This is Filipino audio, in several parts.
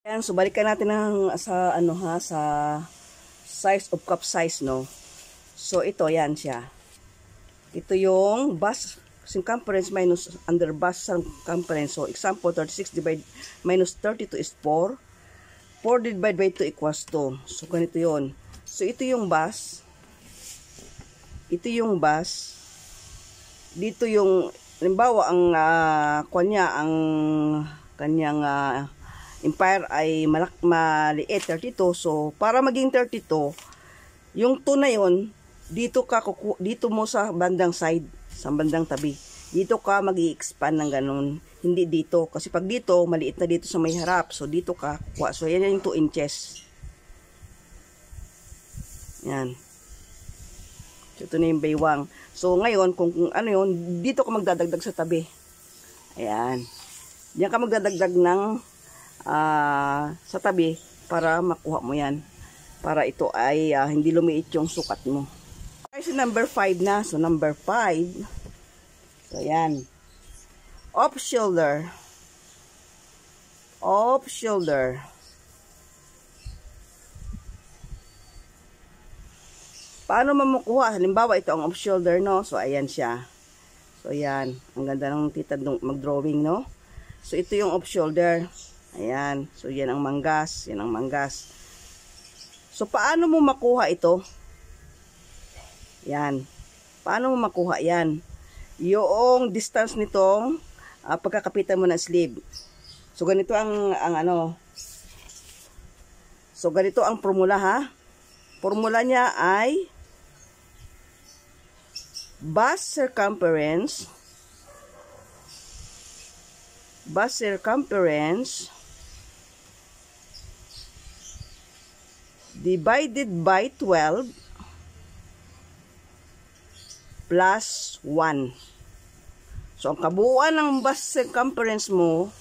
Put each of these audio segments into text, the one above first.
Ayan, so balikan natin sa sa size of cup size, no. So ito yan siya. Ito yung base circumference minus under base circumference. So example 36 divided minus 32 is 4. 4 divided by 2 equals 2. So ganito yon. So ito yung base. Ito yung base. Dito yung halimbawa ang ang kanyang empire ay maliit 32. So para maging 32, yung 2 na yon dito mo sa bandang side, sa bandang tabi. Dito ka mag-i-expand ng ganun. Hindi dito kasi pag dito maliit na dito sa may harap. So dito ka kuha. So yan yung 2 inches. Yan. So, ito na yung baywang. So ngayon kung ano yun, dito ka magdadagdag sa tabi. Ayan. Diyan ka magdadagdag ng sa tabi para makuha mo yan. Para ito ay hindi lumiit yung sukat mo. Ay, so number 5 na. So number 5. So yan. Off shoulder. Off shoulder. Paano mamukuha? Halimbawa ito ang off shoulder, no? So ayan siya. So ayan. Ang ganda ng tita mag-drawing, no? So ito yung off shoulder. Ayan. So yan ang manggas. Yan ang manggas. So paano mo makuha ito? Yan. Paano mo makuha yan? Yung distance nitong pagkakapitan mo ng sleeve. So ganito ang ano. So ganito ang formula, ha? Formula niya ay base circumference divided by 12 plus 1. So ang kabuuan ng base circumference mo,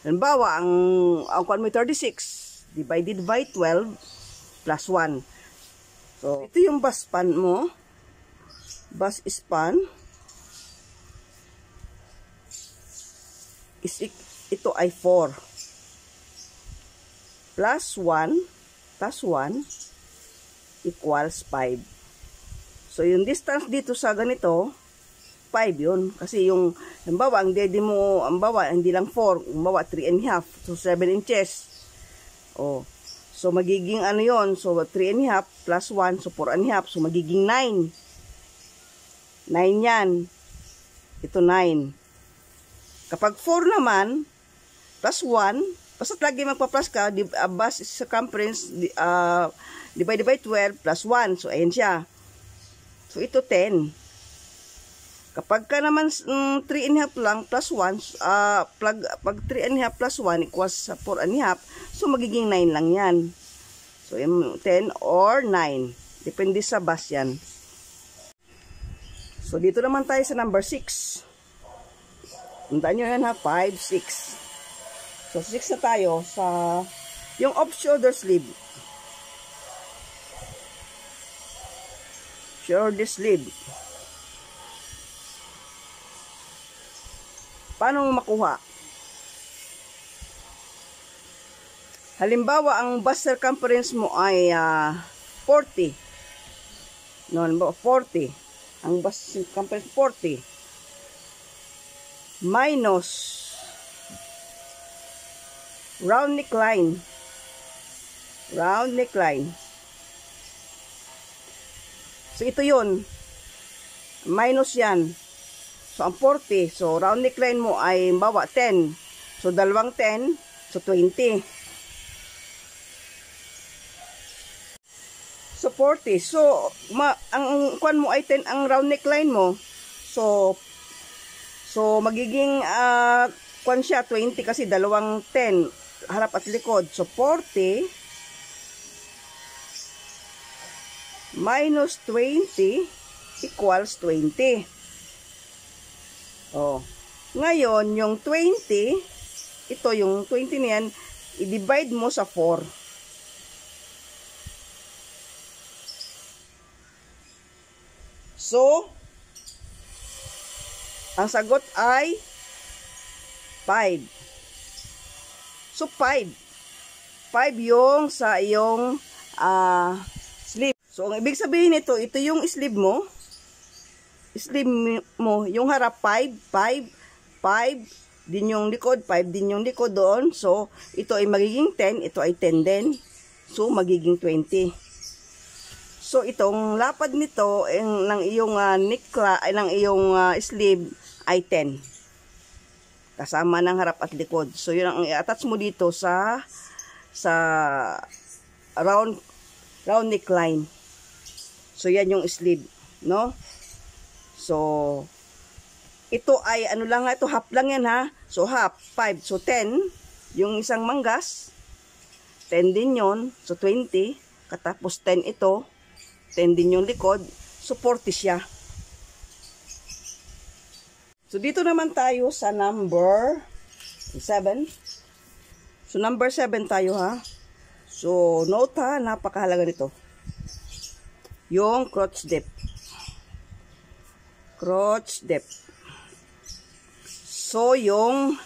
halimbawa ang kuan mo 36 divided by 12 plus 1. So ito yung base span mo. Base span is ito ay 4 plus 1 equals 5. So yung distance dito sa ganito 5 yun. Kasi yung halimbawa ang daddy mo, halimbawa hindi lang 4, halimbawa 3.5, so 7 inches. Oh. So magiging ano yon? So 3.5 plus 1, so 4.5, so magiging 9. 9 yan. Ito 9. Kapag 4 naman, plus 1, basta't lagi magpa-plus ka, base circumference divided by 12 plus 1. So, ayan siya. So, ito 10. Kapag ka naman 3.5 lang plus 1, pag 3.5 plus 1 equals 4.5, so magiging 9 lang yan. So, 10 or 9. Depende sa base yan. So, dito naman tayo sa number 6. Tandaan nyo yan, ha? 5, 6. So, 6 na tayo sa yung off-shoulder sleeve. Shoulder sleeve. Paano mo makuha? Halimbawa, ang base circumference mo ay 40. No, halimbawa, 40. Ang base circumference 40 minus round neckline. So ito yun, minus yan. So ang 40, so round neckline mo ay bawa 10, so dalawang 10, so 20. So 40. So ang kuan mo ay 10 ang round neckline mo. So magiging kuan siya 20 kasi dalawang 10 harap at likod. So 40 minus 20 equals 20. Oh. Ngayon yung 20, ito yung 20 niyan, i-divide mo sa 4. So, ang sagot ay 5. So, 5. 5 yung sa iyong sleeve. So, ang ibig sabihin nito, ito yung sleeve mo. Sleeve mo, yung harap 5, 5, 5, din yung likod, 5 din yung likod doon. So, ito ay magiging 10, ito ay 10 din. So, magiging 20. So, itong lapad nito, ng iyong neckline, ng iyong sleeve ay 10. Kasama ng harap at likod. So, yun ang i-attach mo dito sa round neckline. So, yan yung sleeve, no? So, ito ay, ano lang ito, half lang yan ha. So, half, 5. So, 10, yung isang manggas. 10 din yon. So, 20. Katapos 10 ito. 10 din yung likod. So, 40 siya. So, dito naman tayo sa number 7. So, number 7 tayo ha. So, note ha, napakahalaga nito. Yung crotch depth. Crotch depth. So, yung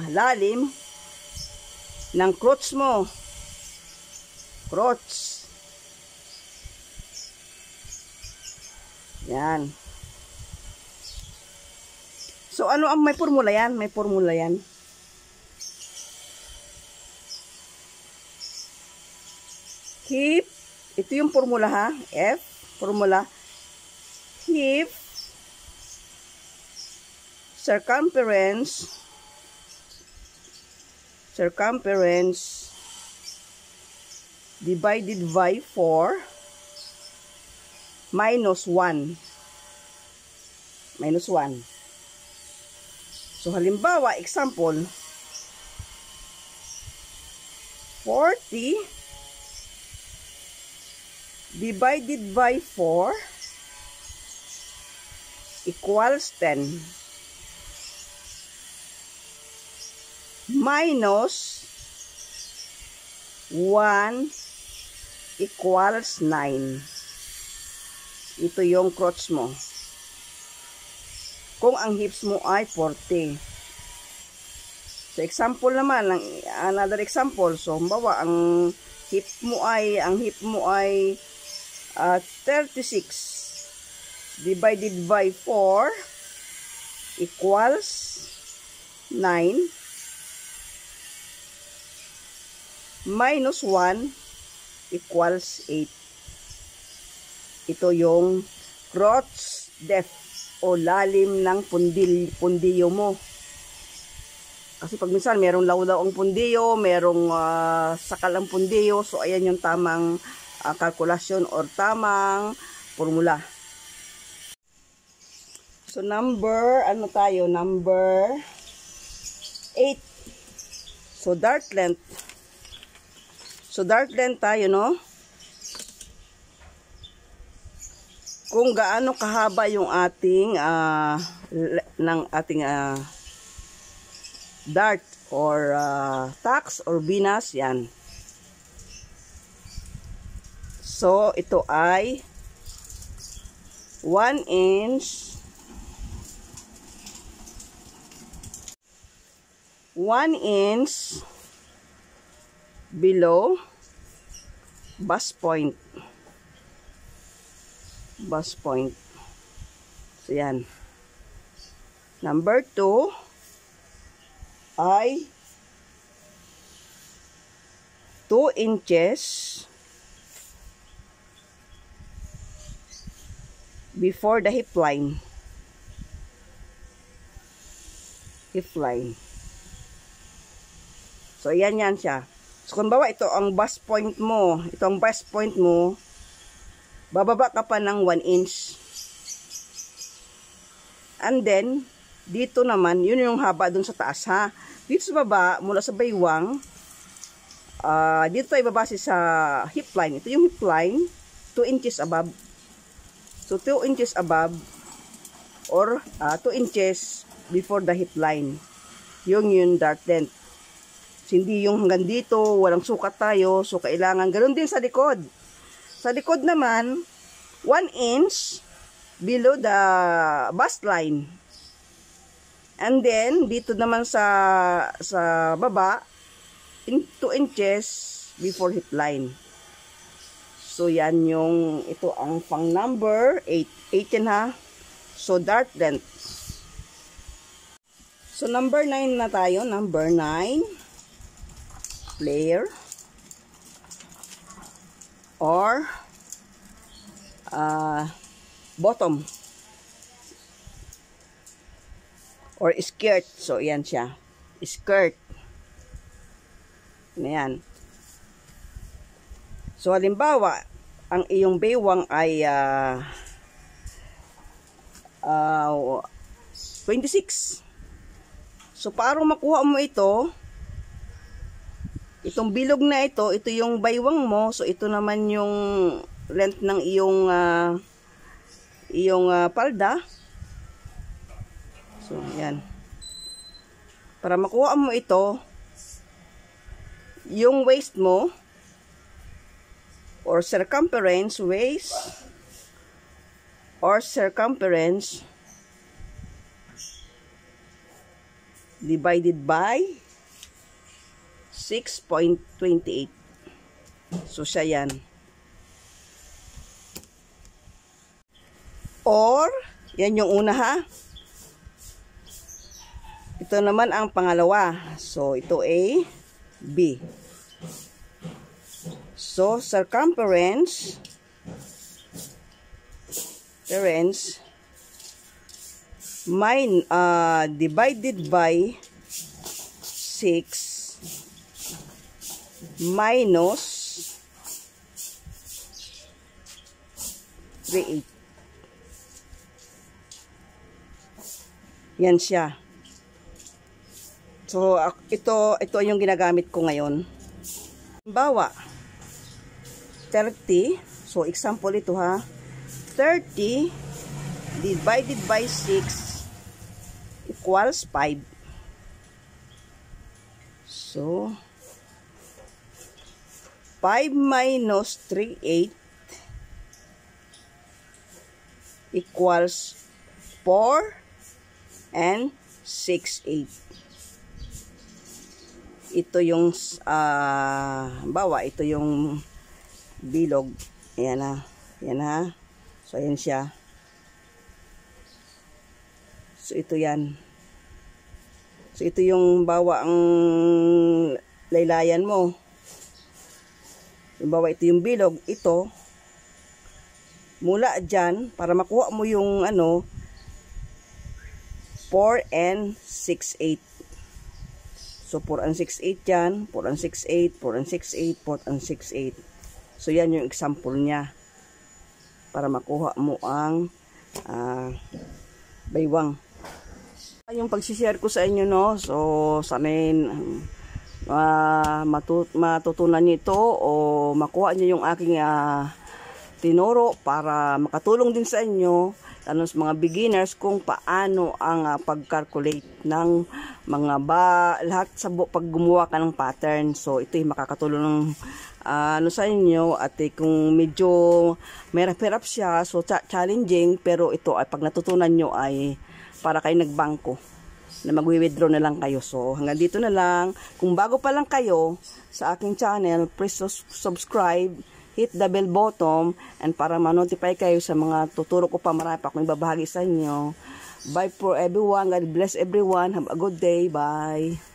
lalim ng crotch mo. Crotch. Yan. So, ano ang may formula yan? May formula yan. Hip. Ito yung formula ha. F. Formula. Hip. Circumference divided by 4 minus 1. So, halimbawa, example, 40 divided by 4 equals 10. Minus 1 equals 9. Ito yung crotch mo. Kung ang hips mo ay 40. So, example naman, another example. So, halimbawa, ang hip mo ay 36 divided by 4 equals 9. Minus 1 equals 8. Ito yung crotch depth o lalim ng pundiyo mo. Kasi pag minsan merong lawlaw ang pundiyo, merong sakal ang pundiyo. So, ayan yung tamang kalkulasyon or tamang formula. So, number 8. So, dart length. So, dart length tayo, no? Kung gaano kahaba yung ating dart or tacks or binas, yan. So, ito ay 1 inch 1 inch below bust point. So, yan. Number 2 ay 2 inches before the hip line. So, yan siya. So, kung bawa, ito ang bust point mo. Bababa ka pa ng 1 inch. And then, dito naman, yun yung haba dun sa taas, ha. Dito sa baba, mula sa baywang, dito tayo babase sa hip line. Ito yung hip line, 2 inches above. So, 2 inches above or 2 inches before the hip line. Yung dart length. Hindi yung hanggang dito, walang sukat tayo. So, kailangan, ganoon din sa likod. Sa likod naman, 1 inch below the bust line. And then, dito naman sa baba, 2 inches before hip line. So, yan yung, ito ang pang number 8. 8 yan ha. So, dart length. So, number 9 na tayo. Number 9. Flare. Or, bottom. Or skirt. So, yan siya. Skirt. Ayan. So, halimbawa, ang iyong baywang ay 26. So, para makuha mo ito, itong bilog na ito yung baywang mo. So, ito naman yung length ng iyong palda. So, yan. Para makuha mo ito, yung waist mo, or circumference, waist or circumference divided by 6.28. So, siya yan. Or, yan yung una ha. Ito naman ang pangalawa. So, ito A, B. So, circumference divided by 6 minus 3/8. Yan siya. So, ito yung ginagamit ko ngayon. Halimbawa, 30. So, example ito ha. 30 divided by 6 equals 5. So, 5 minus 3/8 equals 4 and 6/8. Ito yung, bawa, ito yung bilog. Ayan ha. Ayan ha. So, ayan siya. So, ito yan. So, ito yung bawa ang laylayan mo. Yung bawa, ito yung bilog. Ito, mula dyan, para makuha mo yung 4 and 6/8. So, 4 and 6/8 yan. 4 and 6/8, 4 and 6/8, 4 and 6/8. So, yan yung example niya. Para makuha mo ang baywang. Yung pag-share ko sa inyo, no? So, sanayin matutunan nyo ito o makuha nyo yung aking tinuro para makatulong din sa inyo, lalo sa mga beginners, kung paano ang pag-calculate ng mga lahat sa pag gumawa ka ng pattern. So, ito yung makakatulong ng sa inyo at kung medyo merap-hirap siya, so challenging, pero ito ay pag natutunan nyo ay para kayo nagbangko na mag-withdraw na lang kayo. So, hanggang dito na lang. Kung bago pa lang kayo sa aking channel, please subscribe, hit the bell button, and para ma-notify kayo sa mga tuturo ko pa, marami pa akong ibabahagi sa inyo. Bye for everyone. God bless everyone. Have a good day. Bye.